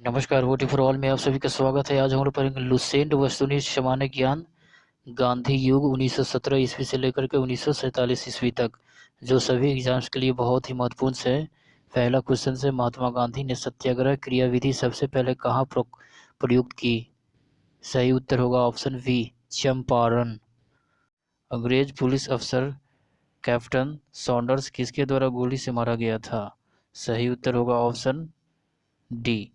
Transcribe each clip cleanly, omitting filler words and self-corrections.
नमस्कार, voting for all में आप सभी का स्वागत है। आज हम लोग पढ़ेंगे लुसेंट वस्तुनिष्ठ सामान्य ज्ञान गांधी युग 1917 ईस्वी से लेकर के 1947 ईस्वी तक, जो सभी एग्जाम्स के लिए बहुत ही महत्वपूर्ण है। पहला क्वेश्चन है, महात्मा गांधी ने सत्याग्रह क्रियाविधि सबसे पहले कहाँ प्रयुक्त की? सही उत्तर होगा ऑप्शन बी, चंपारण। अंग्रेज पुलिस अफसर कैप्टन सॉन्डर्स किसके द्वारा गोली से मारा गया था? सही उत्तर होगा ऑप्शन डी,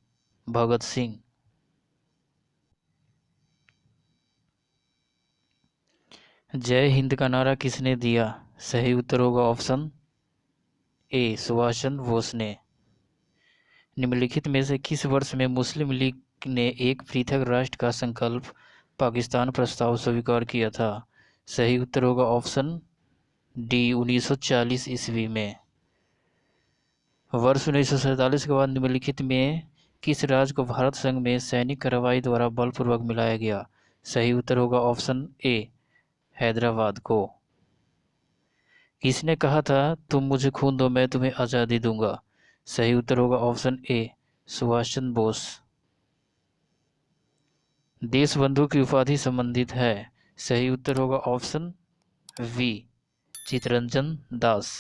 भगत सिंह। जय हिंद का नारा किसने दिया? सही उत्तर होगा ऑप्शन ए, सुभाष चंद्र बोस ने। निम्नलिखित में से किस वर्ष में मुस्लिम लीग ने एक पृथक राष्ट्र का संकल्प पाकिस्तान प्रस्ताव स्वीकार किया था? सही उत्तर होगा ऑप्शन डी, 1940 ईस्वी में। वर्ष 1947 के बाद निम्नलिखित में किस राज्य को भारत संघ में सैनिक कार्रवाई द्वारा बलपूर्वक मिलाया गया? सही उत्तर होगा ऑप्शन ए, हैदराबाद को। किसने कहा था तुम मुझे खून दो मैं तुम्हें आज़ादी दूंगा? सही उत्तर होगा ऑप्शन ए, सुभाष चंद्र बोस। देशबंधु की उपाधि संबंधित है? सही उत्तर होगा ऑप्शन वी, चित्तरंजन दास।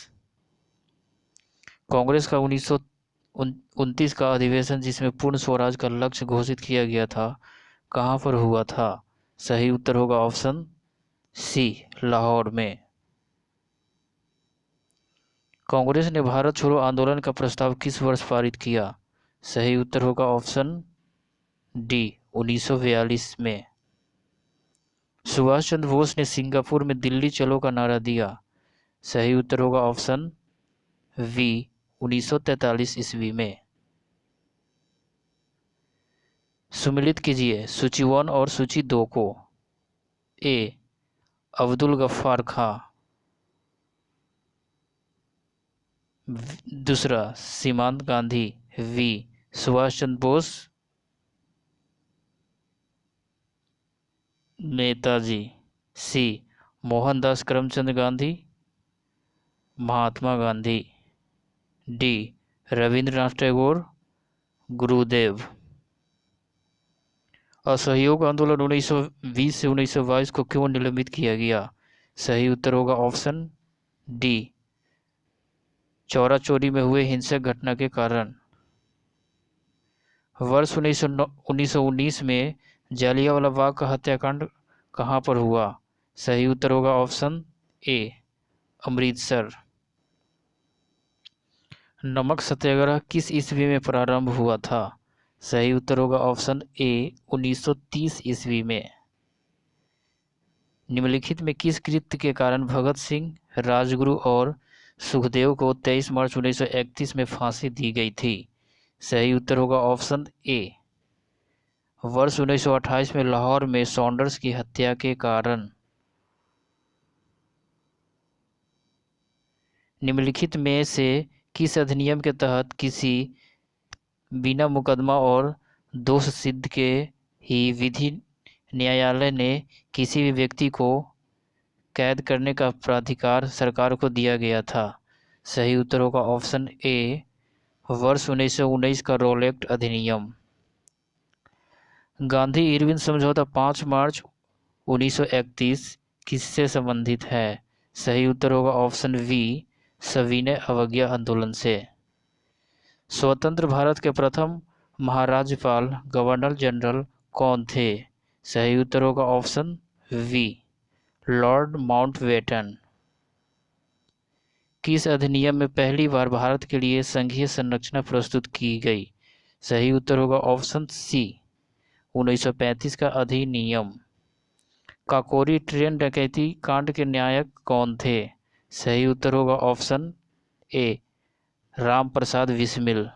कांग्रेस का 1929 का अधिवेशन जिसमें पूर्ण स्वराज का लक्ष्य घोषित किया गया था, कहाँ पर हुआ था? सही उत्तर होगा ऑप्शन सी, लाहौर में। कांग्रेस ने भारत छोड़ो आंदोलन का प्रस्ताव किस वर्ष पारित किया? सही उत्तर होगा ऑप्शन डी, 1942 में। सुभाष चंद्र बोस ने सिंगापुर में दिल्ली चलो का नारा दिया? सही उत्तर होगा ऑप्शन वी, 1943 ईस्वी में। सुमिलित कीजिए सूची 1 और सूची 2 को। ए, अब्दुल गफ्फार खां। दूसरा, Seemant Gandhi. B, Subhash Chandra Bose Netaji. C, Mohandas Karamchand Gandhi Mahatma Gandhi. D, Rabindranath Tagore Gurudev. असहयोग आंदोलन 1920 से 1922 को क्यों निलंबित किया गया? सही उत्तर होगा ऑप्शन डी, चौरा चोरी में हुए हिंसक घटना के कारण। वर्ष 1919 में जालियांवाला बाग का हत्याकांड कहाँ पर हुआ? सही उत्तर होगा ऑप्शन ए, अमृतसर। नमक सत्याग्रह किस ईस्वी में प्रारंभ हुआ था? सही उत्तर होगा ऑप्शन ए, 1930 ईस्वी में। निम्नलिखित में किस कृत्य के कारण भगत सिंह, राजगुरु और सुखदेव को 23 मार्च 1931 में फांसी दी गई थी? सही उत्तर होगा ऑप्शन ए, वर्ष 1928 में लाहौर में सॉन्डर्स की हत्या के कारण। निम्नलिखित में से किस अधिनियम के तहत किसी बिना मुकदमा और दोष सिद्ध के ही विधि न्यायालय ने किसी भी व्यक्ति को कैद करने का प्राधिकार सरकार को दिया गया था? सही उत्तर होगा ऑप्शन ए, वर्ष 1919 का रोलेक्ट अधिनियम। गांधी इरविन समझौता 5 मार्च 1931 किससे संबंधित है? सही उत्तर होगा ऑप्शन वी, सविनय अवज्ञा आंदोलन से। स्वतंत्र भारत के प्रथम महाराज्यपाल गवर्नर जनरल कौन थे? सही उत्तर होगा ऑप्शन वी, लॉर्ड माउंटबेटन। किस अधिनियम में पहली बार भारत के लिए संघीय संरचना प्रस्तुत की गई? सही उत्तर होगा ऑप्शन सी, 1935 का अधिनियम। काकोरी ट्रेन डकैती कांड के नायक कौन थे? सही उत्तर होगा ऑप्शन ए, राम प्रसाद बिस्मिल।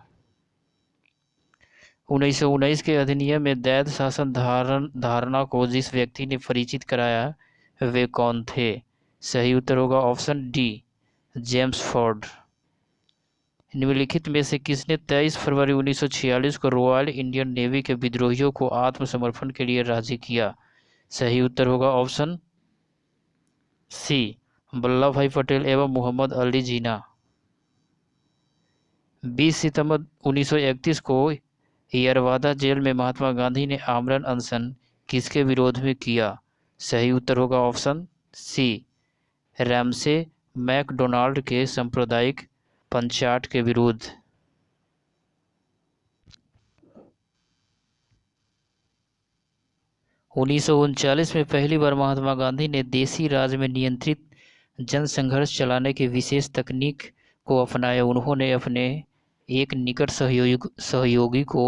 1919 के अधिनियम में दैध शासन धारणा को जिस व्यक्ति ने परिचित कराया वे कौन थे? सही उत्तर होगा ऑप्शन डी, जेम्स फोर्ड। निम्नलिखित में से किसने 23 फरवरी 1946 को रॉयल इंडियन नेवी के विद्रोहियों को आत्मसमर्पण के लिए राजी किया? सही उत्तर होगा ऑप्शन सी, वल्लभ भाई पटेल एवं मोहम्मद अली जिन्ना। 20 सितंबर 1931 को यरवादा जेल में महात्मा गांधी ने आमरण अनशन किसके विरोध में किया? सही उत्तर होगा ऑप्शन सी, रैमसे मैकडोनाल्ड के सांप्रदायिक पंचाट के विरुद्ध। 1939 में पहली बार महात्मा गांधी ने देसी राज में नियंत्रित जनसंघर्ष चलाने की विशेष तकनीक को अपनाया। उन्होंने अपने एक निकट सहयोगी को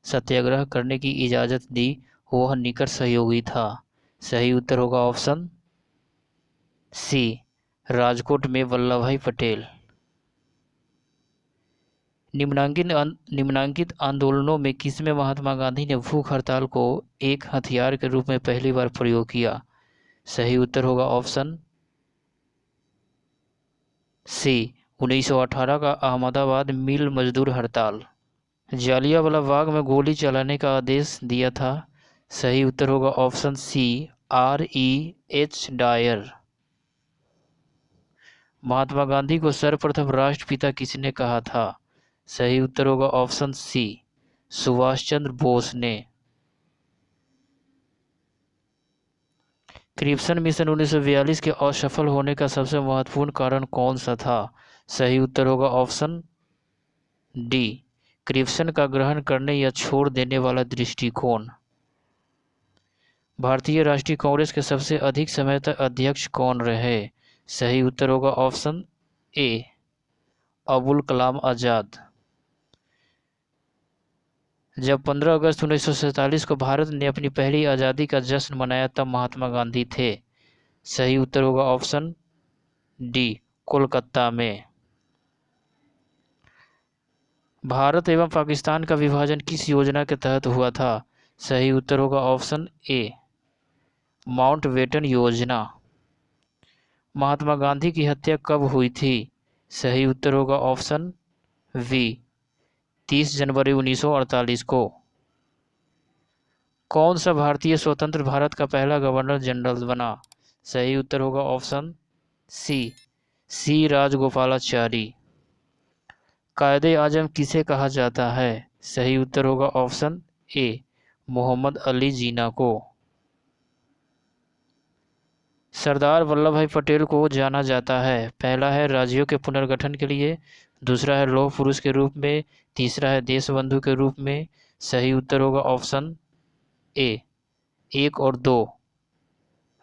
सत्याग्रह करने की इजाज़त दी। वह निकट सहयोगी था। सही उत्तर होगा ऑप्शन सी, राजकोट में वल्लभ भाई पटेल। निम्नांकित आंदोलनों में किसमें महात्मा गांधी ने भूख हड़ताल को एक हथियार के रूप में पहली बार प्रयोग किया? सही उत्तर होगा ऑप्शन सी, 1918 का अहमदाबाद मिल मजदूर हड़ताल। जालियांवाला बाग में गोली चलाने का आदेश दिया था। सही उत्तर होगा ऑप्शन सी, R.E.H. डायर। महात्मा गांधी को सर्वप्रथम राष्ट्रपिता किसने कहा था? सही उत्तर होगा ऑप्शन सी, सुभाष चंद्र बोस ने। क्रिप्सन मिशन 1942 के असफल होने का सबसे महत्वपूर्ण कारण कौन सा था? सही उत्तर होगा ऑप्शन डी, क्रिप्सन का ग्रहण करने या छोड़ देने वाला दृष्टिकोण। भारतीय राष्ट्रीय कांग्रेस के सबसे अधिक समय तक अध्यक्ष कौन रहे? सही उत्तर होगा ऑप्शन ए, अबुल कलाम आजाद। जब 15 अगस्त 1947 को भारत ने अपनी पहली आज़ादी का जश्न मनाया तब महात्मा गांधी थे। सही उत्तर होगा ऑप्शन डी, कोलकाता में। भारत एवं पाकिस्तान का विभाजन किस योजना के तहत हुआ था? सही उत्तर होगा ऑप्शन ए, माउंटबेटन योजना। महात्मा गांधी की हत्या कब हुई थी? सही उत्तर होगा ऑप्शन बी, 30 जनवरी 1948 को। कौन सा भारतीय स्वतंत्र भारत का पहला गवर्नर जनरल बना? सही उत्तर होगा ऑप्शन सी, राजगोपालाचारी। कायदे आजम किसे कहा जाता है? सही उत्तर होगा ऑप्शन ए, मोहम्मद अली जिन्ना को। सरदार वल्लभ भाई पटेल को जाना जाता है, पहला है राज्यों के पुनर्गठन के लिए, दूसरा है लौह पुरुष के रूप में, तीसरा है देशबंधु के रूप में। सही उत्तर होगा ऑप्शन ए, 1 और 2,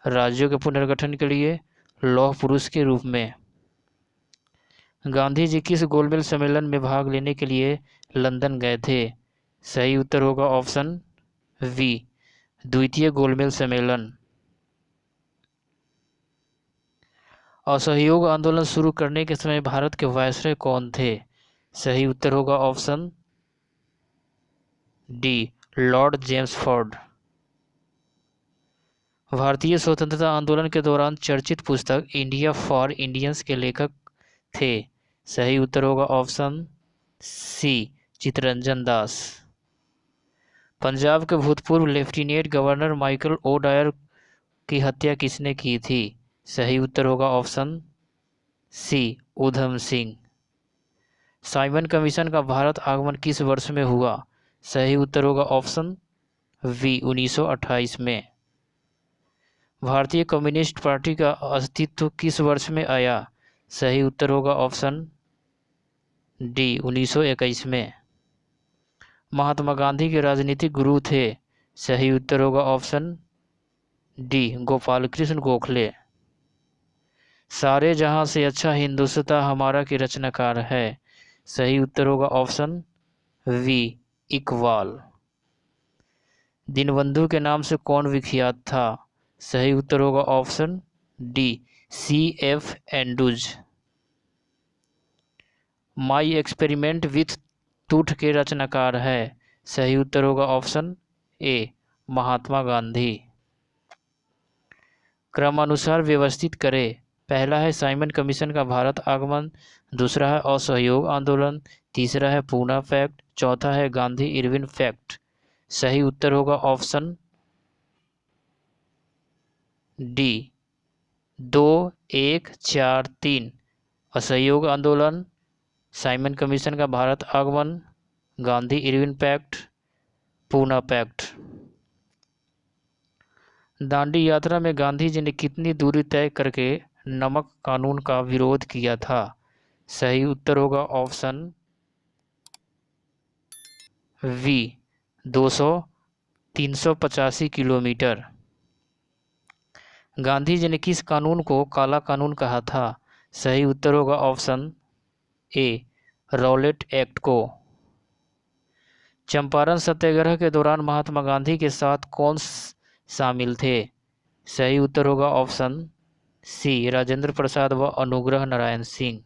राज्यों के पुनर्गठन के लिए, लौह पुरुष के रूप में। गांधी जी किस गोलमेज सम्मेलन में भाग लेने के लिए लंदन गए थे? सही उत्तर होगा ऑप्शन बी, द्वितीय गोलमेज सम्मेलन। असहयोग आंदोलन शुरू करने के समय भारत के वायसराय कौन थे? सही उत्तर होगा ऑप्शन डी, लॉर्ड जेम्सफोर्ड। भारतीय स्वतंत्रता आंदोलन के दौरान चर्चित पुस्तक इंडिया फॉर इंडियंस के लेखक थे। सही उत्तर होगा ऑप्शन सी, चित्तरंजन दास। पंजाब के भूतपूर्व lieutenant governor Michael O'Dwyer की हत्या किसने की थी? सही उत्तर होगा option C, Udham Singh. Simon commission का भारत आगमन किस वर्ष में हुआ? सही उत्तर होगा ऑप्शन बी, 1928 में। भारतीय कम्युनिस्ट पार्टी का अस्तित्व किस वर्ष में आया? सही उत्तर होगा ऑप्शन डी, 1921 में। महात्मा गांधी के राजनीतिक गुरु थे। सही उत्तर होगा ऑप्शन डी, गोपाल कृष्ण गोखले। सारे जहां से अच्छा हिंदुस्तां हमारा की रचनाकार है। सही उत्तर होगा ऑप्शन वी, इकबाल। दीनबंधु के नाम से कौन विख्यात था? सही उत्तर होगा option D, C.F. Andrews. My experiment with tooth के रचनाकार है। सही उत्तर होगा ऑप्शन ए, महात्मा गांधी। क्रमानुसार व्यवस्थित करें। पहला है साइमन कमीशन का भारत आगमन, दूसरा है असहयोग आंदोलन, तीसरा है पूना फैक्ट, चौथा है गांधी इरविन फैक्ट। सही उत्तर होगा ऑप्शन डी, 2, 1, 4, 3। असहयोग आंदोलन, साइमन कमीशन का भारत आगमन, Gandhi Irwin pact, Poona pact. Dandi यात्रा में गांधी जी ने कितनी दूरी तय करके नमक कानून का विरोध किया था? सही उत्तर होगा option we 385 kilometre. Gandhi ji ने किस कानून को काला कानून कहा था? सही उत्तर होगा ऑप्शन ए रॉलेट एक्ट को। चंपारण सत्याग्रह के दौरान महात्मा गांधी के साथ कौन शामिल थे? सही उत्तर होगा ऑप्शन सी राजेंद्र प्रसाद व अनुग्रह नारायण सिंह।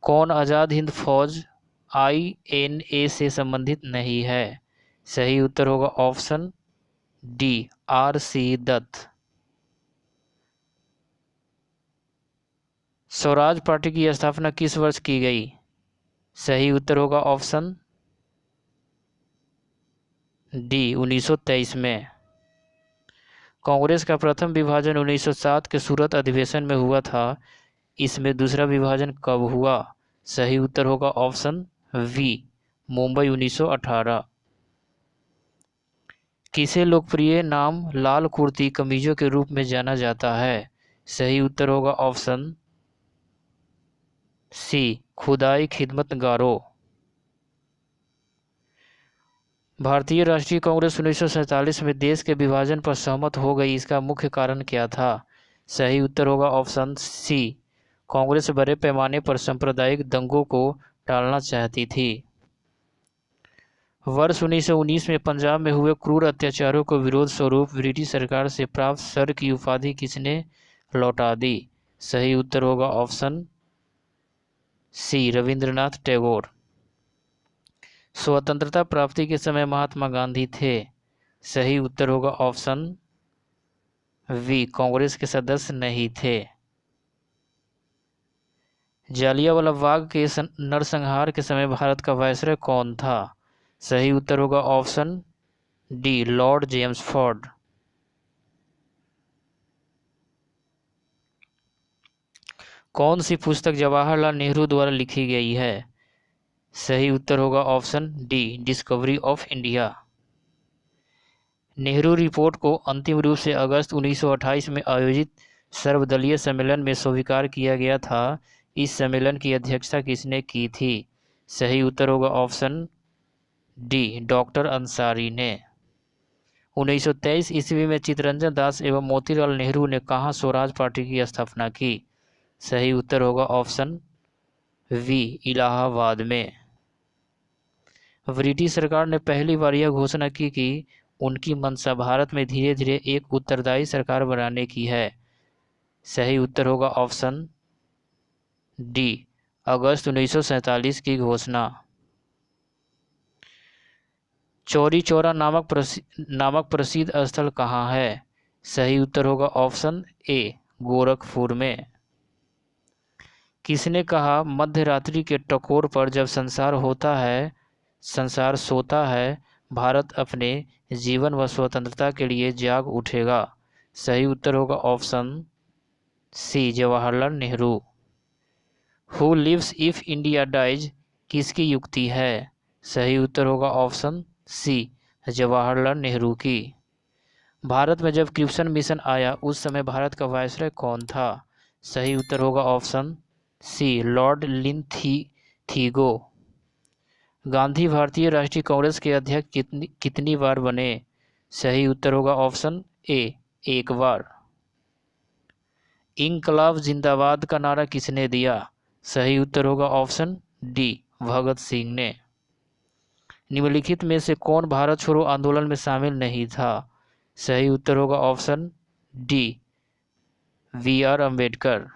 कौन आज़ाद हिंद फौज INA से संबंधित नहीं है? सही उत्तर होगा option D RC Dutt. Swaraj party की स्थापना किस वर्ष की गई? सही उत्तर होगा ऑप्शन डी 1923 में। कांग्रेस का प्रथम विभाजन 1907 के सूरत अधिवेशन में हुआ था। इसमें दूसरा विभाजन कब हुआ? सही उत्तर होगा ऑप्शन वी मुंबई 1918। किसे लोकप्रिय नाम लाल कुर्ती कमीजों के रूप में जाना जाता है? सही उत्तर होगा ऑप्शन सी खुदाई खिदमतगारों। भारतीय राष्ट्रीय कांग्रेस 1947 में देश के विभाजन पर सहमत हो गई, इसका मुख्य कारण क्या था? सही उत्तर होगा ऑप्शन सी कांग्रेस बड़े पैमाने पर सांप्रदायिक दंगों को टालना चाहती थी। वर्ष 1919 में पंजाब में हुए क्रूर अत्याचारों को विरोध स्वरूप ब्रिटिश सरकार से प्राप्त सर की उपाधि किसने लौटा दी? सही उत्तर होगा ऑप्शन सी रविंद्रनाथ टैगोर। स्वतंत्रता प्राप्ति के समय महात्मा गांधी थे। सही उत्तर होगा ऑप्शन वी कांग्रेस के सदस्य नहीं थे। जालियांवाला बाग के नरसंहार के समय भारत का वायसराय कौन था? सही उत्तर होगा option D Lord James Ford. कौन सी पुस्तक जवाहरलाल नेहरू द्वारा लिखी गई है? सही उत्तर होगा option D discovery of India. Nehru report को अंतिम रूप से अगस्त 1928 में आयोजित सर्वदलीय सम्मेलन में स्वीकार किया गया था। इस सम्मेलन की अध्यक्षता किसने की थी? सही उत्तर होगा ऑप्शन डी डॉक्टर अंसारी ने। 1923 ईस्वी में चित्तरंजन दास एवं मोतीलाल नेहरू ने कहाँ स्वराज पार्टी की स्थापना की? सही उत्तर होगा ऑप्शन वी इलाहाबाद में। ब्रिटिश सरकार ने पहली बार यह घोषणा की कि उनकी मंशा भारत में धीरे धीरे एक उत्तरदायी सरकार बनाने की है। सही उत्तर होगा ऑप्शन डी अगस्त 1947 की घोषणा। चौरी चौरा नामक प्रसिद्ध स्थल कहाँ है? सही उत्तर होगा ऑप्शन ए गोरखपुर में। किसने कहा मध्य रात्रि के टकोर पर जब संसार सोता है भारत अपने जीवन व स्वतंत्रता के लिए जाग उठेगा? सही उत्तर होगा option C Jawaharlal Nehru. Who lives if India dies किसकी युक्ति है? सही उत्तर होगा ऑप्शन सी जवाहरलाल नेहरू की। भारत में जब क्रिप्सन मिशन आया उस समय भारत का वायसराय कौन था? सही उत्तर होगा ऑप्शन सी लॉर्ड लिंथीगो। गांधी भारतीय राष्ट्रीय कांग्रेस के अध्यक्ष कितनी बार बने? सही उत्तर होगा ऑप्शन ए एक बार। इंकलाब जिंदाबाद का नारा किसने दिया? सही उत्तर होगा ऑप्शन डी भगत सिंह ने। निम्नलिखित में से कौन भारत छोड़ो आंदोलन में शामिल नहीं था? सही उत्तर होगा option D VR Ambedkar.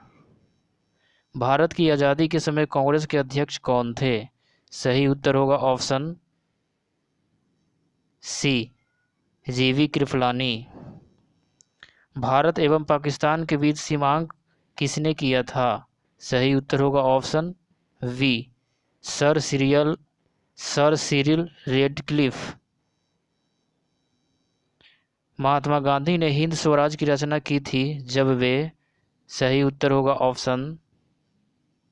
Bharat की आज़ादी के समय कांग्रेस के अध्यक्ष कौन थे? सही उत्तर होगा ऑप्शन सी जीवी कृपलानी। भारत एवं पाकिस्तान के बीच सीमांक किसने किया था? सही उत्तर होगा option B sir Cyril Radcliffe. Mahatma Gandhi ने हिंद स्वराज की रचना की थी जब वे। सही उत्तर होगा ऑप्शन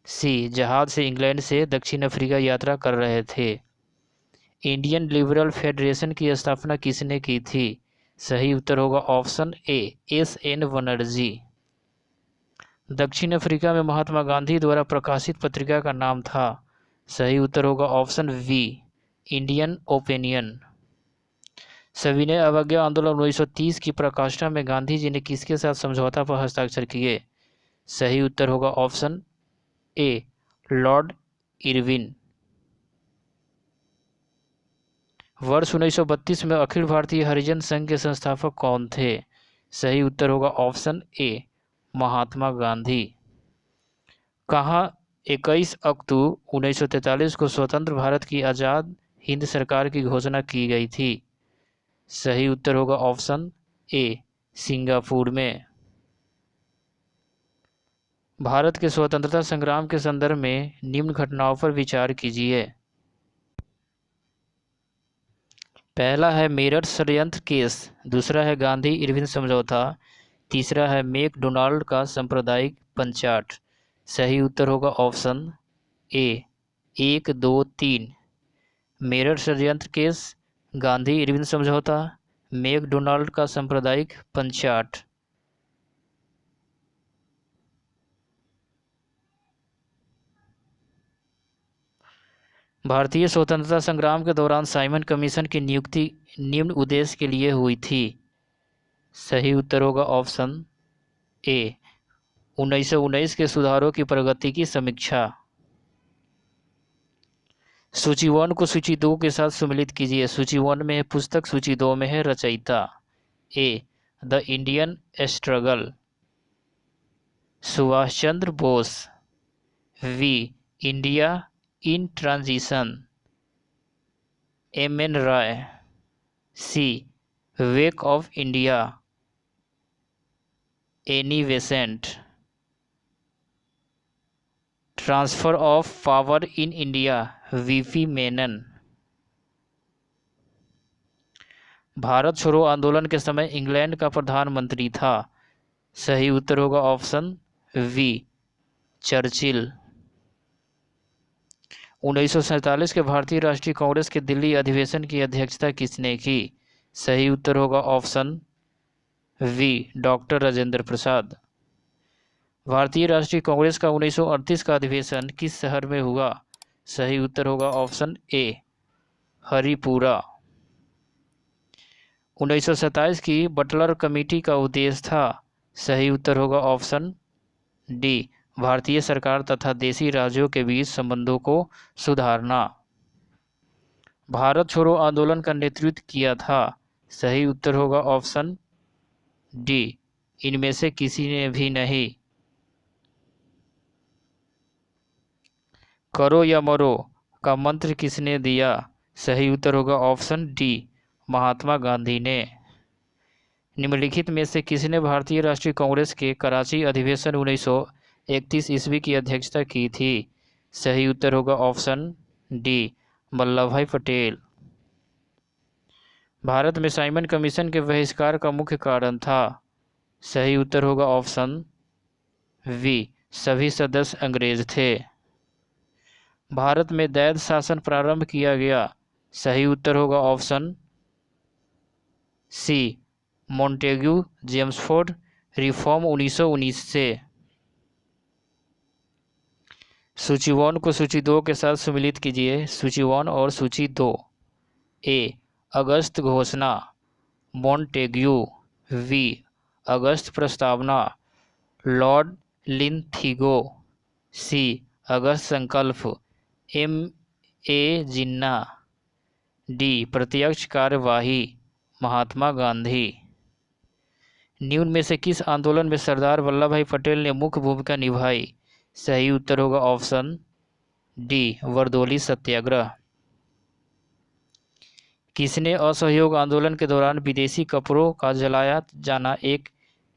सी जहाज से इंग्लैंड से दक्षिण अफ्रीका यात्रा कर रहे थे। इंडियन लिबरल फेडरेशन की स्थापना किसने की थी? सही उत्तर होगा ऑप्शन ए, एस.एन. बनर्जी। दक्षिण अफ्रीका में महात्मा गांधी द्वारा प्रकाशित पत्रिका का नाम था? सही उत्तर होगा ऑप्शन बी, इंडियन ओपिनियन। सविनय अवज्ञा आंदोलन 1930 की प्रकाष्ठा में गांधी जी ने किसके साथ समझौता पर हस्ताक्षर किए? सही उत्तर होगा ऑप्शन ए, लॉर्ड इरविन। वर्ष 1932 में अखिल भारतीय हरिजन संघ के संस्थापक कौन थे? सही उत्तर होगा ऑप्शन ए, महात्मा गांधी। कहाँ 21 अक्टूबर 1943 को स्वतंत्र भारत की आज़ाद हिंद सरकार की घोषणा की गई थी? सही उत्तर होगा ऑप्शन ए, सिंगापुर में। भारत के स्वतंत्रता संग्राम के संदर्भ में निम्न घटनाओं पर विचार कीजिए। पहला है मेरठ षड्यंत्र केस, दूसरा है गांधी इरविन समझौता, तीसरा है मैकडोनाल्ड का सांप्रदायिक पंचाट। सही उत्तर होगा ऑप्शन ए, 1, 2, 3। मेरठ षड्यंत्र केस, गांधी इरविन समझौता, मैकडोनाल्ड का सांप्रदायिक पंचाट। भारतीय स्वतंत्रता संग्राम के दौरान साइमन कमीशन की नियुक्ति निम्न उद्देश्य के लिए हुई थी? सही उत्तर होगा ऑप्शन ए, 1919 के सुधारों की प्रगति की समीक्षा। सूची 1 को सूची 2 के साथ सम्मिलित कीजिए। सूची 1 में है पुस्तक, सूची 2 में है रचयिता। A, the Indian struggle, Subhas Chandra Bose. B, India in transition, M N. Roy. C, wake of India, Annie Besant. Transfer of power in India, V P Menon. भारत छोड़ो आंदोलन के समय इंग्लैंड का प्रधानमंत्री था? सही उत्तर होगा ऑप्शन वी, चर्चिल। 1947 के भारतीय राष्ट्रीय कांग्रेस के दिल्ली अधिवेशन की अध्यक्षता किसने की? सही उत्तर होगा option B, doctor Rajendra Prasad. भारतीय राष्ट्रीय कांग्रेस का 1938 का अधिवेशन किस शहर में हुआ? सही उत्तर होगा ऑप्शन ए, हरिपुरा। 1927 की बटलर कमेटी का उद्देश्य था? सही उत्तर होगा ऑप्शन डी, भारतीय सरकार तथा देशी राज्यों के बीच संबंधों को सुधारना। भारत छोड़ो आंदोलन का नेतृत्व किया था? सही उत्तर होगा ऑप्शन डी, इनमें से किसी ने भी नहीं। करो या मरो का मंत्र किसने दिया? सही उत्तर होगा ऑप्शन डी, महात्मा गांधी ने। निम्नलिखित में से किसने भारतीय राष्ट्रीय कांग्रेस के कराची अधिवेशन 1931 ईस्वी की अध्यक्षता की थी? सही उत्तर होगा ऑप्शन डी, वल्लभ भाई पटेल। भारत में साइमन कमीशन के बहिष्कार का मुख्य कारण था? सही उत्तर होगा ऑप्शन वी, सभी सदस्य अंग्रेज थे। भारत में दैध शासन प्रारंभ किया गया? सही उत्तर होगा option C, Montagu Chelmsford reform 1919 से। सूची 1 को सूची 2 के साथ सम्मिलित कीजिए। सूची 1 और सूची 2। ए, अगस्त घोषणा, मॉन्टेग्यू। वी, अगस्त प्रस्तावना, लॉर्ड लिंथिगो। सी, अगस्त संकल्प, M.A. जिन्ना। डी, प्रत्यक्ष कार्यवाही, महात्मा गांधी। निम्न में से किस आंदोलन में सरदार वल्लभ भाई पटेल ने मुख्य भूमिका निभाई? सही उत्तर होगा ऑप्शन डी, वर्दोली सत्याग्रह। किसने असहयोग आंदोलन के दौरान विदेशी कपड़ों का जलाया जाना एक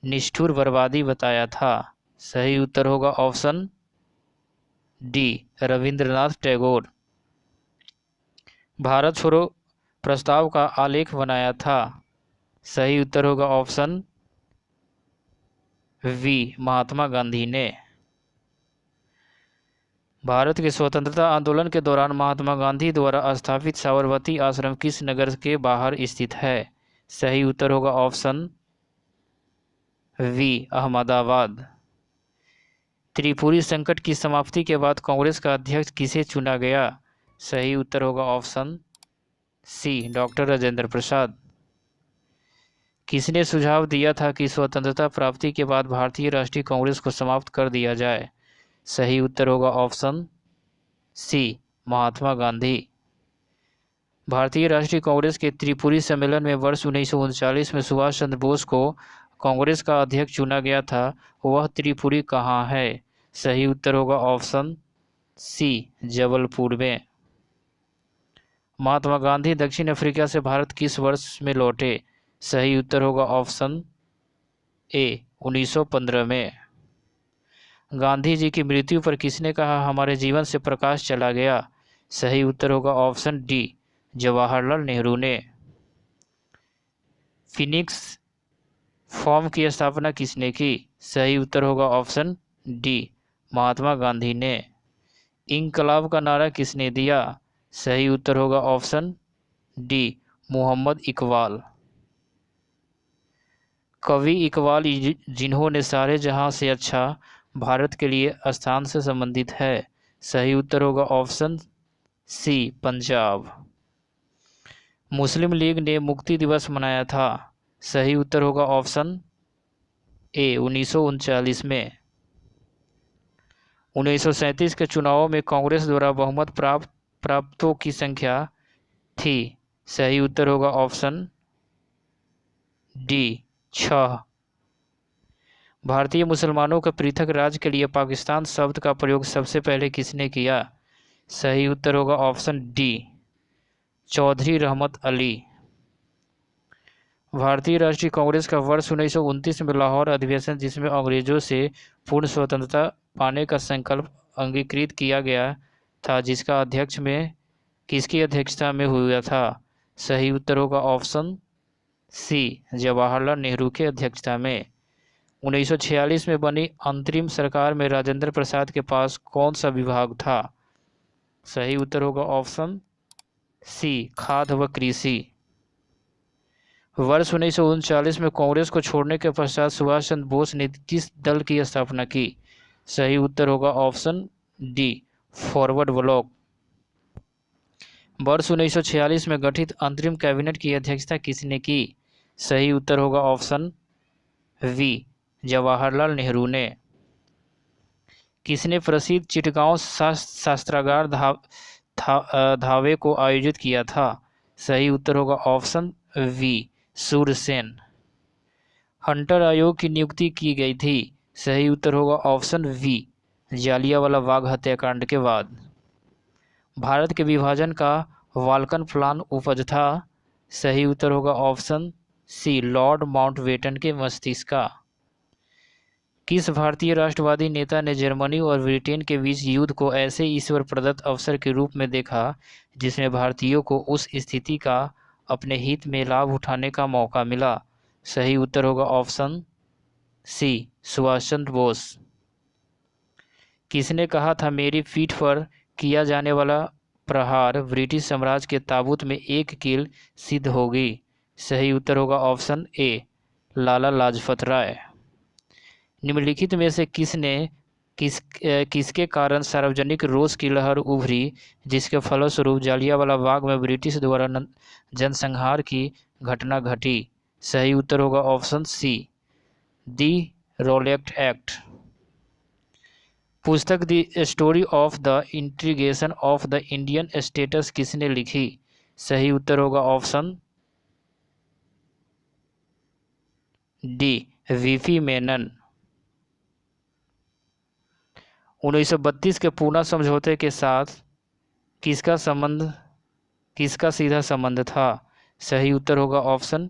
निष्ठुर बर्बादी बताया था? सही उत्तर होगा ऑप्शन डी, रविंद्रनाथ टैगोर। भारत छोड़ो प्रस्ताव का आलेख बनाया था? सही उत्तर होगा ऑप्शन वी, महात्मा गांधी ने। भारत के स्वतंत्रता आंदोलन के दौरान महात्मा गांधी द्वारा स्थापित साबरमती आश्रम किस नगर के बाहर स्थित है? सही उत्तर होगा ऑप्शन वी, अहमदाबाद। त्रिपुरी संकट की समाप्ति के बाद कांग्रेस का अध्यक्ष किसे चुना गया? सही उत्तर होगा ऑप्शन सी, डॉक्टर राजेंद्र प्रसाद। किसने सुझाव दिया था कि स्वतंत्रता प्राप्ति के बाद भारतीय राष्ट्रीय कांग्रेस को समाप्त कर दिया जाए? सही उत्तर होगा ऑप्शन सी, महात्मा गांधी। भारतीय राष्ट्रीय कांग्रेस के त्रिपुरी सम्मेलन में वर्ष 1939 में सुभाष चंद्र बोस को कांग्रेस का अध्यक्ष चुना गया था, वह त्रिपुरी कहाँ है? सही उत्तर होगा ऑप्शन सी, जबलपुर में। महात्मा गांधी दक्षिण अफ्रीका से भारत किस वर्ष में लौटे? सही उत्तर होगा ऑप्शन ए, 1915 में। गांधी जी की मृत्यु पर किसने कहा हमारे जीवन से प्रकाश चला गया? सही उत्तर होगा ऑप्शन डी, जवाहरलाल नेहरू ने। फिनिक्स फॉर्म की स्थापना किसने की? सही उत्तर होगा ऑप्शन डी, महात्मा गांधी ने। इंकलाब का नारा किसने दिया? सही उत्तर होगा ऑप्शन डी, मोहम्मद इकबाल। कवि इकबाल जिन्होंने सारे जहां से अच्छा भारत के लिए स्थान से संबंधित है? सही उत्तर होगा ऑप्शन सी, पंजाब। मुस्लिम लीग ने मुक्ति दिवस मनाया था? सही उत्तर होगा ऑप्शन ए, 1939 में। 1937 के चुनावों में कांग्रेस द्वारा बहुमत प्राप्तों की संख्या थी? सही उत्तर होगा ऑप्शन डी, 6। भारतीय मुसलमानों के पृथक राज्य के लिए पाकिस्तान शब्द का प्रयोग सबसे पहले किसने किया? सही उत्तर होगा ऑप्शन डी, चौधरी रहमत अली। भारतीय राष्ट्रीय कांग्रेस का वर्ष 1929 में लाहौर अधिवेशन, जिसमें अंग्रेजों से पूर्ण स्वतंत्रता पाने का संकल्प अंगीकृत किया गया था, जिसका अध्यक्ष में किसकी अध्यक्षता में हुआ था? सही उत्तर होगा ऑप्शन सी, जवाहरलाल नेहरू की अध्यक्षता में। 1946 में बनी अंतरिम सरकार में राजेंद्र प्रसाद के पास कौन सा विभाग था? सही उत्तर होगा ऑप्शन सी, खाद्य व कृषि। वर्ष 1939 में कांग्रेस को छोड़ने के पश्चात सुभाष चंद्र बोस ने किस दल की स्थापना की? सही उत्तर होगा ऑप्शन डी, फॉरवर्ड ब्लॉक। वर्ष 1946 में गठित अंतरिम कैबिनेट की अध्यक्षता किसने की? सही उत्तर होगा ऑप्शन वी, जवाहरलाल नेहरू ने। किसने प्रसिद्ध चिटगांव शस्त्रागार धावे को आयोजित किया था? सही उत्तर होगा ऑप्शन वी, सूरसेन। हंटर आयोग की नियुक्ति की गई थी? सही उत्तर होगा ऑप्शन वी, जालियांवाला बाग हत्याकांड के बाद। भारत के विभाजन का वाल्कन प्लान उपज था? सही उत्तर होगा ऑप्शन सी, लॉर्ड माउंटबेटन के मस्तिष्क का। किस भारतीय राष्ट्रवादी नेता ने जर्मनी और ब्रिटेन के बीच युद्ध को ऐसे ईश्वर प्रदत्त अवसर के रूप में देखा जिसमें भारतीयों को उस स्थिति का अपने हित में लाभ उठाने का मौका मिला? सही उत्तर होगा ऑप्शन सी, सुभाष चंद्र बोस। किसने कहा था मेरी पीठ पर किया जाने वाला प्रहार ब्रिटिश साम्राज्य के ताबूत में एक कील सिद्ध होगी? सही उत्तर होगा ऑप्शन ए, लाला लाजपत राय। निम्नलिखित में से किसके कारण सार्वजनिक रोष की लहर उभरी, जिसके फलस्वरूप जालियांवाला बाग में ब्रिटिश द्वारा जनसंहार की घटना घटी? सही उत्तर होगा ऑप्शन सी, दी रोलेट एक्ट। पुस्तक the story of the integration of the Indian states किसने लिखी? सही उत्तर होगा ऑप्शन डी, वीपी मेनन। 1932 के पूना समझौते के साथ किसका सीधा संबंध था? सही उत्तर होगा ऑप्शन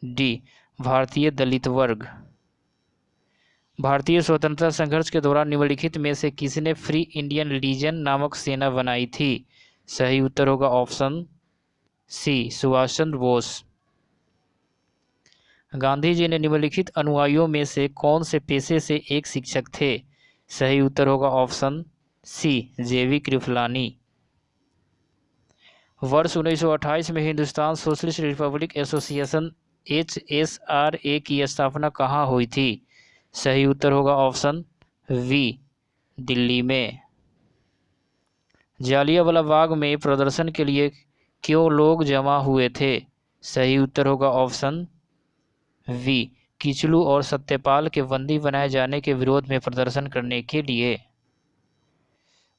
डी, भारतीय दलित वर्ग। भारतीय स्वतंत्रता संघर्ष के दौरान निम्नलिखित में से किसने फ्री इंडियन लीजन नामक सेना बनाई थी? सही उत्तर होगा ऑप्शन सी, सुभाष चंद्र बोस। गांधी जी ने निम्नलिखित अनुयायियों में से कौन से पेशे से एक शिक्षक थे? सही उत्तर होगा ऑप्शन सी जेवी कृपलानी। वर्ष 1928 में Hindustan socialist Republic association HSRA की स्थापना कहाँ हुई थी? सही उत्तर होगा ऑप्शन वी, दिल्ली में। जालियांवाला बाग में प्रदर्शन के लिए क्यों लोग जमा हुए थे? सही उत्तर होगा ऑप्शन वी, किचलू और सत्यपाल के बंदी बनाए जाने के विरोध में प्रदर्शन करने के लिए।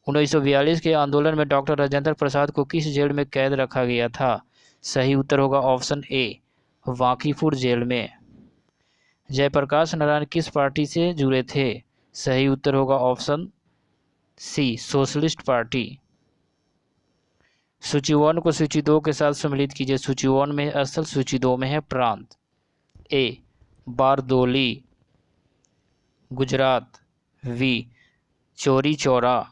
1942 के आंदोलन में डॉक्टर राजेंद्र प्रसाद को किस जेल में कैद रखा गया था? सही उत्तर होगा ऑप्शन ए, वाकीपुर जेल में। जयप्रकाश नारायण किस पार्टी से जुड़े थे? सही उत्तर होगा ऑप्शन सी, सोशलिस्ट पार्टी। सूची 1 को सूची 2 के साथ सम्मिलित कीजिए। सूची 1 में है स्थल, सूची 2 में है प्रांत। ए बारदोली गुजरात, वी चौरी चौरा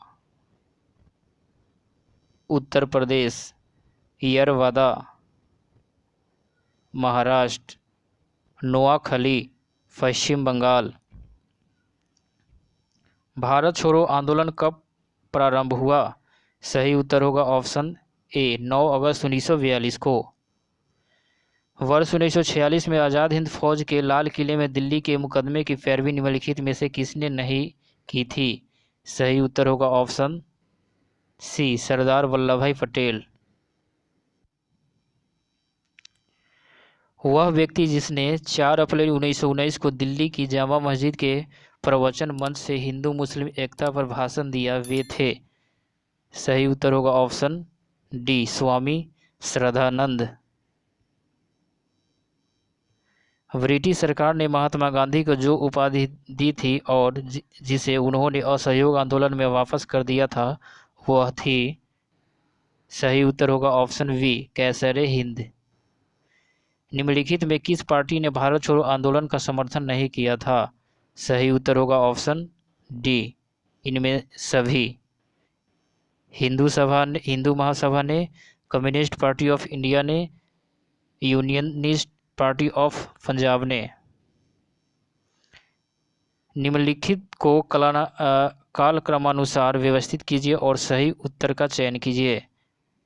उत्तर प्रदेश, यरवदा महाराष्ट्र, नोआखली पश्चिम बंगाल। भारत छोड़ो आंदोलन कब प्रारंभ हुआ? सही उत्तर होगा ऑप्शन ए, 9 अगस्त 1942 को। वर्ष 1946 में आज़ाद हिंद फौज के लाल किले में दिल्ली के मुकदमे की पैरवी निम्नलिखित में से किसने नहीं की थी? सही उत्तर होगा ऑप्शन सी, सरदार वल्लभ भाई पटेल। वह व्यक्ति जिसने 4 अप्रैल 1919 को दिल्ली की जामा मस्जिद के प्रवचन मंच से हिंदू मुस्लिम एकता पर भाषण दिया, वे थे? सही उत्तर होगा option D, Swami Shraddhanand. British सरकार ने महात्मा गांधी को जो उपाधि दी थी और जिसे उन्होंने असहयोग आंदोलन में वापस कर दिया था, वह थी? सही उत्तर होगा ऑप्शन वी, कैसरे हिंद। निम्नलिखित में किस पार्टी ने भारत छोड़ो आंदोलन का समर्थन नहीं किया था? सही उत्तर होगा ऑप्शन डी, इनमें सभी। हिंदू महासभा ने, कम्युनिस्ट पार्टी ऑफ इंडिया ने, यूनियनिस्ट पार्टी ऑफ पंजाब ने। निम्नलिखित को कालक्रमानुसार व्यवस्थित कीजिए और सही उत्तर का चयन कीजिए।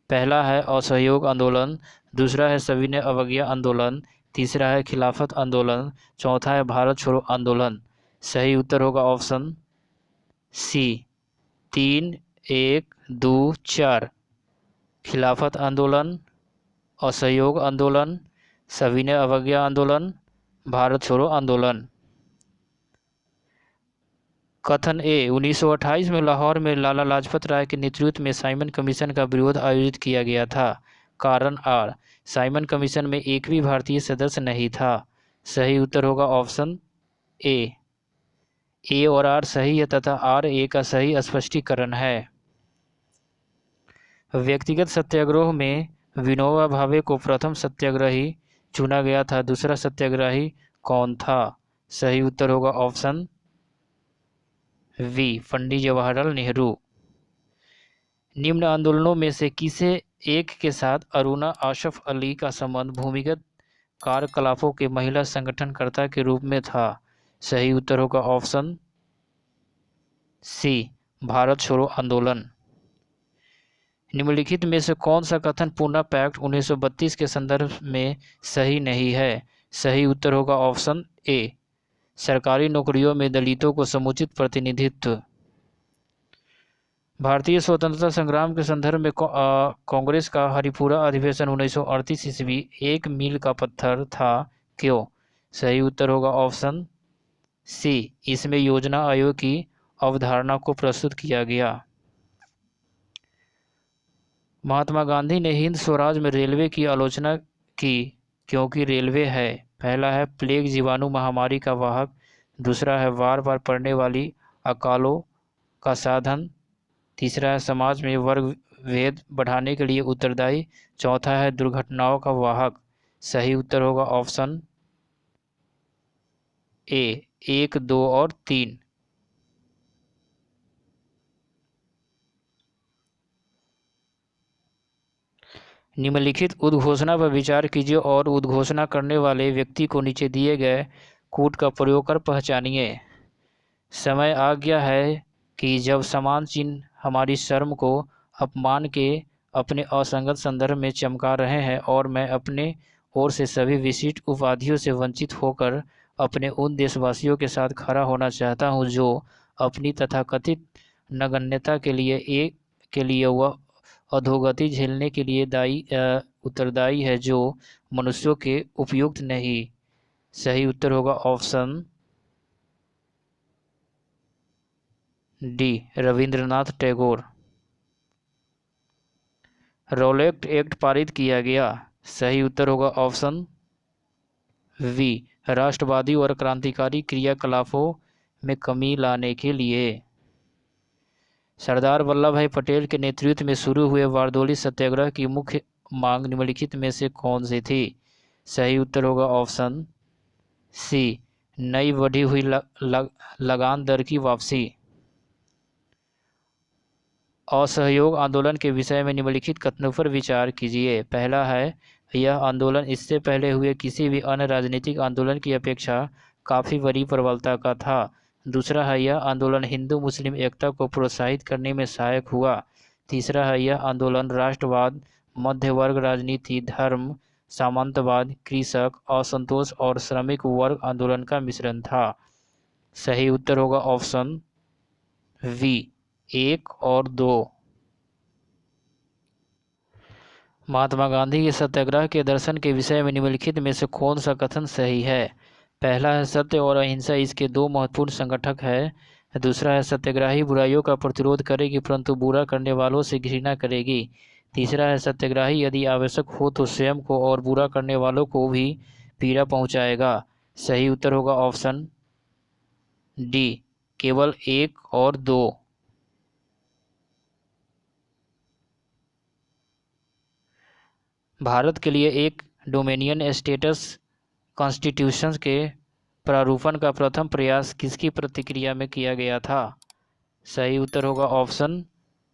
पहला है असहयोग आंदोलन, दूसरा है सविनय अवज्ञा आंदोलन, तीसरा है खिलाफत आंदोलन, चौथा है भारत छोड़ो आंदोलन। सही उत्तर होगा ऑप्शन सी, 3, 1, 2, 4। खिलाफत आंदोलन, असहयोग आंदोलन, सविनय अवज्ञा आंदोलन, भारत छोड़ो आंदोलन। कथन ए, 1928 में लाहौर में लाला लाजपत राय के नेतृत्व में साइमन कमीशन का विरोध आयोजित किया गया था। कारण आर, साइमन कमीशन में एक भी भारतीय सदस्य नहीं था। सही उत्तर होगा ऑप्शन ए और आर सही है तथा आर ए का सही स्पष्टीकरण है। व्यक्तिगत सत्याग्रह में विनोबा भावे को प्रथम सत्याग्रही चुना गया था, दूसरा सत्याग्रही कौन था? सही उत्तर होगा ऑप्शन वी, पंडित जवाहरलाल नेहरू। निम्न आंदोलनों में से किसे एक के साथ अरुणा आसफ अली का संबंध भूमिगत कार्यकलापों के महिला संगठनकर्ता के रूप में था? सही उत्तर होगा ऑप्शन सी, भारत छोड़ो आंदोलन। निम्नलिखित में से कौन सा कथन पूना पैक्ट 1932 के संदर्भ में सही नहीं है? सही उत्तर होगा ऑप्शन ए, सरकारी नौकरियों में दलितों को समुचित प्रतिनिधित्व। भारतीय स्वतंत्रता संग्राम के संदर्भ में कांग्रेस का हरिपुरा अधिवेशन 1938 ईस्वी एक मील का पत्थर था, क्यों? सही उत्तर होगा ऑप्शन सी, इसमें योजना आयोग की अवधारणा को प्रस्तुत किया गया। महात्मा गांधी ने हिंद स्वराज में रेलवे की आलोचना की क्योंकि रेलवे है? पहला है प्लेग जीवाणु महामारी का वाहक, दूसरा है बार बार पड़ने वाली अकालों का साधन, तीसरा है समाज में वर्ग भेद बढ़ाने के लिए उत्तरदायी, चौथा है दुर्घटनाओं का वाहक। सही उत्तर होगा ऑप्शन ए, 1, 2 और 3। निम्नलिखित उद्घोषणा पर विचार कीजिए और उद्घोषणा करने वाले व्यक्ति को नीचे दिए गए कोड का प्रयोग कर पहचानिए। समय आ गया है कि जब समान चिन्ह हमारी शर्म को अपमान के अपने असंगत संदर्भ में चमका रहे हैं और मैं अपने ओर से सभी विशिष्ट उपाधियों से वंचित होकर अपने उन देशवासियों के साथ खड़ा होना चाहता हूं जो अपनी तथाकथित नगण्यता के लिए वह अधोगति झेलने के लिए उत्तरदायी है जो मनुष्यों के उपयुक्त नहीं। सही उत्तर होगा option D, Rabindranath Tagore. Rowlatt act पारित किया गया। सही उत्तर होगा ऑप्शन वी, राष्ट्रवादी और क्रांतिकारी क्रियाकलापों में कमी लाने के लिए। सरदार वल्लभ भाई पटेल के नेतृत्व में शुरू हुए बारडोली सत्याग्रह की मुख्य मांग निम्नलिखित में से कौन सी थी। सही उत्तर होगा ऑप्शन सी, नई बढ़ी हुई लगान दर की वापसी। असहयोग आंदोलन के विषय में निम्नलिखित कथनों पर विचार कीजिए। पहला है, यह आंदोलन इससे पहले हुए किसी भी अन्य राजनीतिक आंदोलन की अपेक्षा काफ़ी बड़ी प्रबलता का था। दूसरा है, यह आंदोलन हिंदू मुस्लिम एकता को प्रोत्साहित करने में सहायक हुआ। तीसरा है, यह आंदोलन राष्ट्रवाद, मध्य वर्ग राजनीति, धर्म, सामंतवाद, कृषक असंतोष और श्रमिक वर्ग आंदोलन का मिश्रण था। सही उत्तर होगा ऑप्शन वी, 1 और 2। महात्मा गांधी के सत्याग्रह के दर्शन के विषय में निम्नलिखित में से कौन सा कथन सही है। पहला है, सत्य और अहिंसा इसके दो महत्वपूर्ण संगठक है। दूसरा है, सत्याग्रही बुराइयों का प्रतिरोध करेगी परंतु बुरा करने वालों से घृणा करेगी। तीसरा है, सत्याग्रही यदि आवश्यक हो तो स्वयं को और बुरा करने वालों को भी पीड़ा पहुंचाएगा। सही उत्तर होगा ऑप्शन डी, केवल 1 और 2। भारत के लिए एक डोमिनियन स्टेटस कॉन्स्टिट्यूशन के प्रारूपण का प्रथम प्रयास किसकी प्रतिक्रिया में किया गया था। सही उत्तर होगा ऑप्शन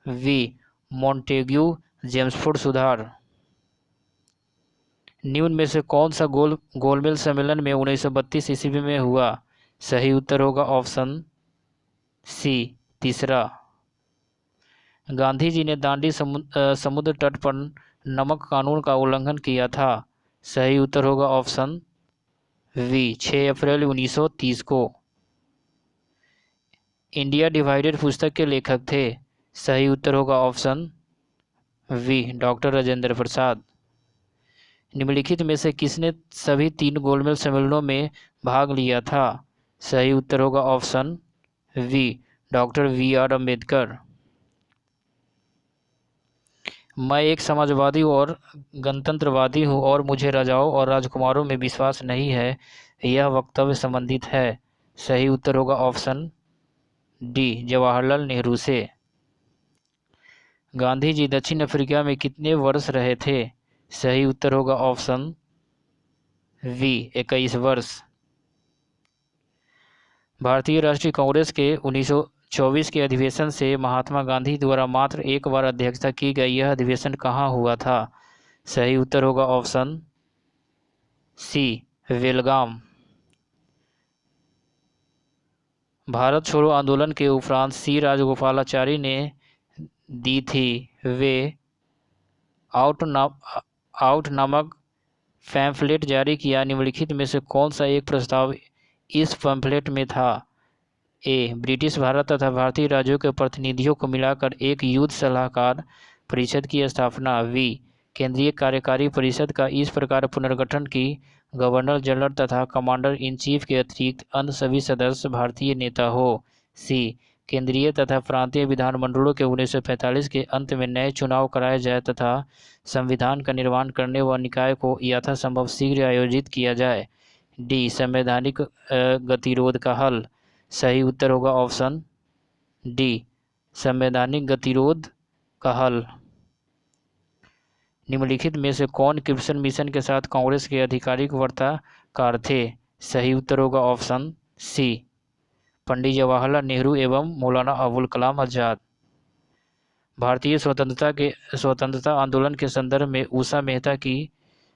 वी, मॉन्टेग्यू जेम्सफोर्ड सुधार। निम्न में से कौन सा गोलमेज सम्मेलन में 1932 ईस्वी में हुआ। सही उत्तर होगा ऑप्शन सी, तीसरा। गांधी जी ने दांडी समुद्र तट पर नमक कानून का उल्लंघन किया था। सही उत्तर होगा ऑप्शन वी, 6 अप्रैल 1930 को। इंडिया डिवाइडेड पुस्तक के लेखक थे। सही उत्तर होगा option B, doctor Rajendra Prasad. निम्नलिखित में से किसने सभी 3 गोलमेज सम्मेलनों में भाग लिया था। सही उत्तर होगा option B, doctor VR Ambedkar. मैं एक समाजवादी और गणतंत्रवादी हूँ और मुझे राजाओं और राजकुमारों में विश्वास नहीं है, यह वक्तव्य संबंधित है। सही उत्तर होगा ऑप्शन डी, जवाहरलाल नेहरू से। गांधी जी दक्षिण अफ्रीका में कितने वर्ष रहे थे। सही उत्तर होगा ऑप्शन वी, 21 वर्ष। भारतीय राष्ट्रीय कांग्रेस के 1924 के अधिवेशन से महात्मा गांधी द्वारा मात्र एक बार अध्यक्षता की गई, यह अधिवेशन कहाँ हुआ था। सही उत्तर होगा ऑप्शन सी, बेलगाम। भारत छोड़ो आंदोलन के उपरांत सी राजगोपालाचारी ने दी थी वे आउट नामक पैम्फलेट जारी किया। निम्नलिखित में से कौन सा एक प्रस्ताव इस पैम्फलेट में था। ए, ब्रिटिश भारत तथा भारतीय राज्यों के प्रतिनिधियों को मिलाकर एक युद्ध सलाहकार परिषद की स्थापना। वी, केंद्रीय कार्यकारी परिषद का इस प्रकार पुनर्गठन की गवर्नर जनरल तथा कमांडर इन चीफ के अतिरिक्त अन्य सभी सदस्य भारतीय नेता हो। सी, केंद्रीय तथा प्रांतीय विधानमंडलों के 1945 के अंत में नए चुनाव कराए जाए तथा संविधान का निर्माण करने व निकाय को यथासंभव शीघ्र आयोजित किया जाए। डी, संवैधानिक गतिरोध का हल। सही उत्तर होगा ऑप्शन डी, संवैधानिक गतिरोध का हल। निम्नलिखित में से कौन क्रिप्सन मिशन के साथ कांग्रेस के आधिकारिक वार्ताकार थे। सही उत्तर होगा ऑप्शन सी, पंडित जवाहरलाल नेहरू एवं मौलाना अबुल कलाम आजाद। भारतीय स्वतंत्रता आंदोलन के संदर्भ में उषा मेहता की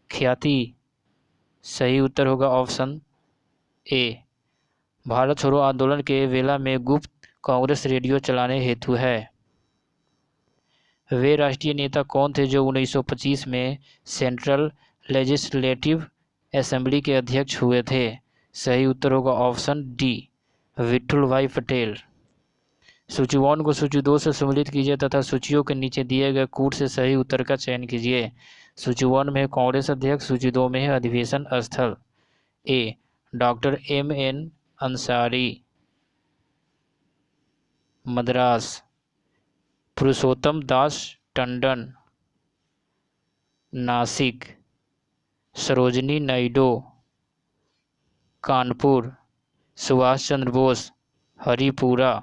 ख्याति। सही उत्तर होगा ऑप्शन ए, भारत छोड़ो आंदोलन के वेला में गुप्त कांग्रेस रेडियो चलाने हेतु है। वे राष्ट्रीय नेता कौन थे जो 1925 में सेंट्रल लेजिस्लेटिव असेंबली के अध्यक्ष हुए थे? सही उत्तर होगा ऑप्शन डी, विठुल भाई पटेल। सूची 1 को सूची 2 से सम्मिलित कीजिए तथा सूचियों के नीचे दिए गए कूट से सही उत्तर का चयन कीजिए। सूची 1 में कांग्रेस अध्यक्ष, सूची 2 में है अधिवेशन स्थल। ए डॉक्टर M.N. अंसारी, मद्रास। पुरुषोत्तम दास टंडन, नासिक। सरोजिनी नायडू, कानपुर। सुभाष चंद्र बोस, हरिपुरा।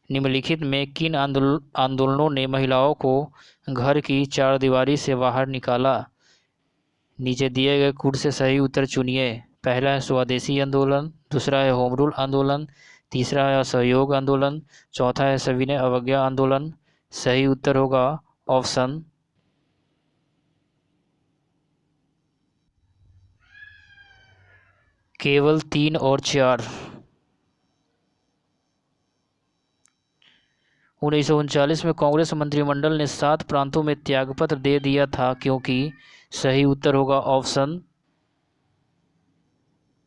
निम्नलिखित में किन आंदोलनों ने महिलाओं को घर की चारदीवारी से बाहर निकाला? नीचे दिए गए कूट से सही उत्तर चुनिए। पहला है स्वदेशी आंदोलन, दूसरा है होम रूल आंदोलन, तीसरा है असहयोग आंदोलन, चौथा है सविनय अवज्ञा आंदोलन। सही उत्तर होगा ऑप्शन केवल 3 और 4। 1939 में कांग्रेस मंत्रिमंडल ने 7 प्रांतों में त्यागपत्र दे दिया था क्योंकि सही उत्तर होगा ऑप्शन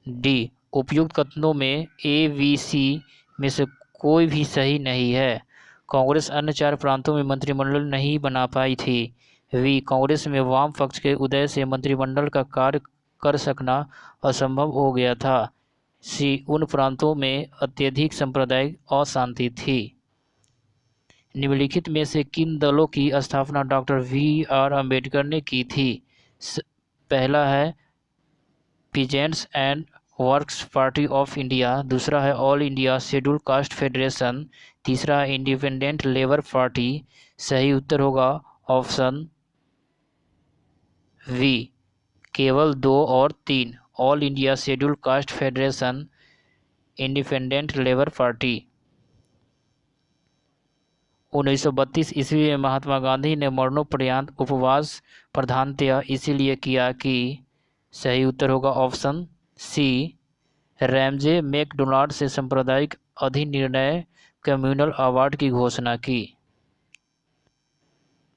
डी। उपयुक्त कथनों में ए, बी, सी में से कोई भी सही नहीं है। कांग्रेस अन्य 4 प्रांतों में मंत्रिमंडल नहीं बना पाई थी। वी, कांग्रेस में वाम पक्ष के उदय से मंत्रिमंडल का कार्य कर सकना असंभव हो गया था। सी, उन प्रांतों में अत्यधिक सांप्रदायिक अशांति थी। निम्नलिखित में से किन दलों की स्थापना डॉक्टर V.R. अम्बेडकर ने की थी? पहला है peasants and works party of India, दूसरा है all India schedule caste federation, तीसरा है इंडिपेंडेंट लेबर पार्टी। सही उत्तर होगा ऑप्शन वी, केवल 2 और 3, all India schedule caste federation, independent labour party. 1932 ईस्वी में महात्मा गांधी ने मरणोपरांत उपवास प्रधानतया इसीलिए किया कि सही उत्तर होगा ऑप्शन सी, रैमजे मैकडोनाल्ड से सांप्रदायिक अधिनिर्णय कम्युनल अवार्ड की घोषणा की।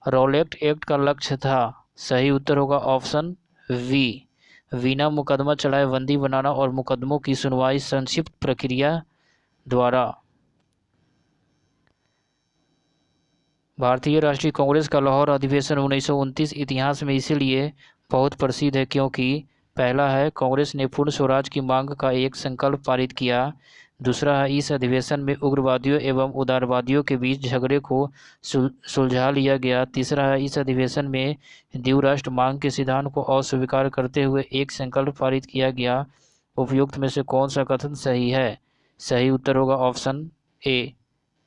रॉलेट एक्ट का लक्ष्य था। सही उत्तर होगा ऑप्शन वी, वीना मुकदमा चलाए बंदी बनाना और मुकदमों की सुनवाई संक्षिप्त प्रक्रिया द्वारा। भारतीय राष्ट्रीय कांग्रेस का लाहौर अधिवेशन 1929 इतिहास में इसीलिए बहुत प्रसिद्ध है क्योंकि पहला है कांग्रेस ने पूर्ण स्वराज की मांग का एक संकल्प पारित किया, दूसरा है इस अधिवेशन में उग्रवादियों एवं उदारवादियों के बीच झगड़े को सुलझा लिया गया, तीसरा है इस अधिवेशन में द्विराष्ट्र मांग के सिद्धांत को अस्वीकार करते हुए एक संकल्प पारित किया गया। उपयुक्त में से कौन सा कथन सही है? सही उत्तर होगा ऑप्शन ए,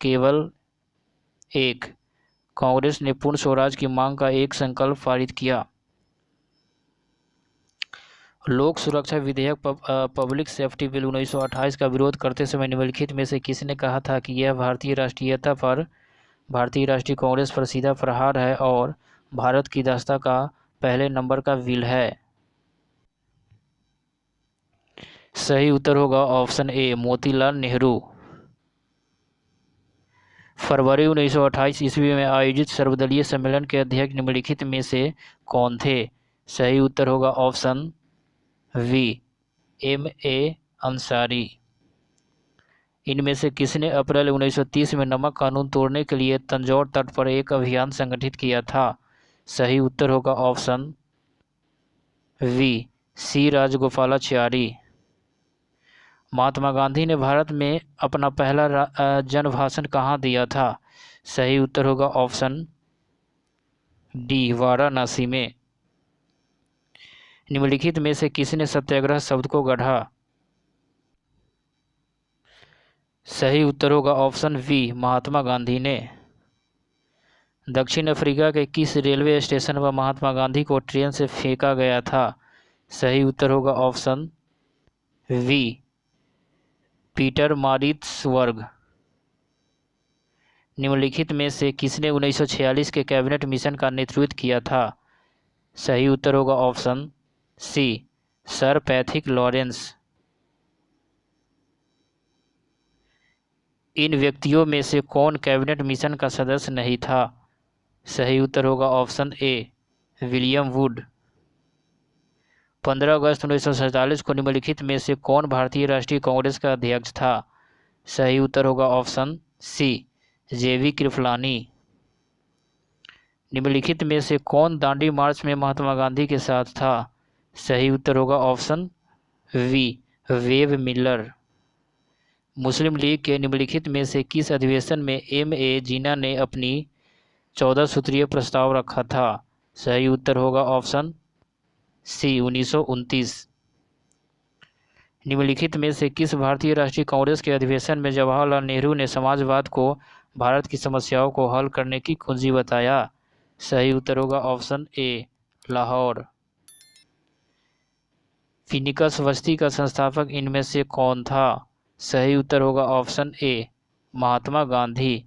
केवल 1, कांग्रेस ने पूर्ण स्वराज की मांग का एक संकल्प पारित किया। लोक सुरक्षा विधेयक पब्लिक सेफ्टी बिल 1928 का विरोध करते समय निम्नलिखित में से किसने कहा था कि यह भारतीय राष्ट्रीयता पर भारतीय राष्ट्रीय कांग्रेस पर सीधा प्रहार है और भारत की दास्ता का पहले नंबर का बिल है? सही उत्तर होगा ऑप्शन ए, मोतीलाल नेहरू। फरवरी 1928 ईस्वी में आयोजित सर्वदलीय सम्मेलन के अध्यक्ष निम्नलिखित में से कौन थे? सही उत्तर होगा ऑप्शन वी, M.A. अंसारी। इनमें से किसने अप्रैल 1930 में नमक कानून तोड़ने के लिए तंजौर तट पर एक अभियान संगठित किया था? सही उत्तर होगा ऑप्शन वी, सी राजगोपालाचारी। महात्मा गांधी ने भारत में अपना पहला जनभाषण कहाँ दिया था? सही उत्तर होगा ऑप्शन डी, वाराणसी में। निम्नलिखित में से किसने सत्याग्रह शब्द को गढ़ा? सही उत्तर होगा ऑप्शन वी, महात्मा गांधी ने। दक्षिण अफ्रीका के किस रेलवे स्टेशन पर महात्मा गांधी को ट्रेन से फेंका गया था? सही उत्तर होगा ऑप्शन वी, पीटरमारित्सबर्ग। निम्नलिखित में से किसने 1946 के कैबिनेट मिशन का नेतृत्व किया था? सही उत्तर होगा option C, sir Pethick Lawrence. इन व्यक्तियों में से कौन कैबिनेट मिशन का सदस्य नहीं था? सही उत्तर होगा ऑप्शन ए विलियम वुड। 15 अगस्त 1947 को निम्नलिखित में से कौन भारतीय राष्ट्रीय कांग्रेस का अध्यक्ष था? सही उत्तर होगा ऑप्शन सी जेवी कृपलानी। निम्नलिखित में से कौन दांडी मार्च में महात्मा गांधी के साथ था? सही उत्तर होगा option B Webb Miller. Muslim League के निम्नलिखित में से किस अधिवेशन में M.A. जिन्ना ने अपनी 14 सूत्रीय प्रस्ताव रखा था? सही उत्तर होगा ऑप्शन सी 1929। निम्नलिखित में से किस भारतीय राष्ट्रीय कांग्रेस के अधिवेशन में जवाहरलाल नेहरू ने समाजवाद को भारत की समस्याओं को हल करने की कुंजी बताया? सही उत्तर होगा ऑप्शन ए लाहौर। फिनिक्स बस्ती का संस्थापक इनमें से कौन था? सही उत्तर होगा ऑप्शन ए महात्मा गांधी।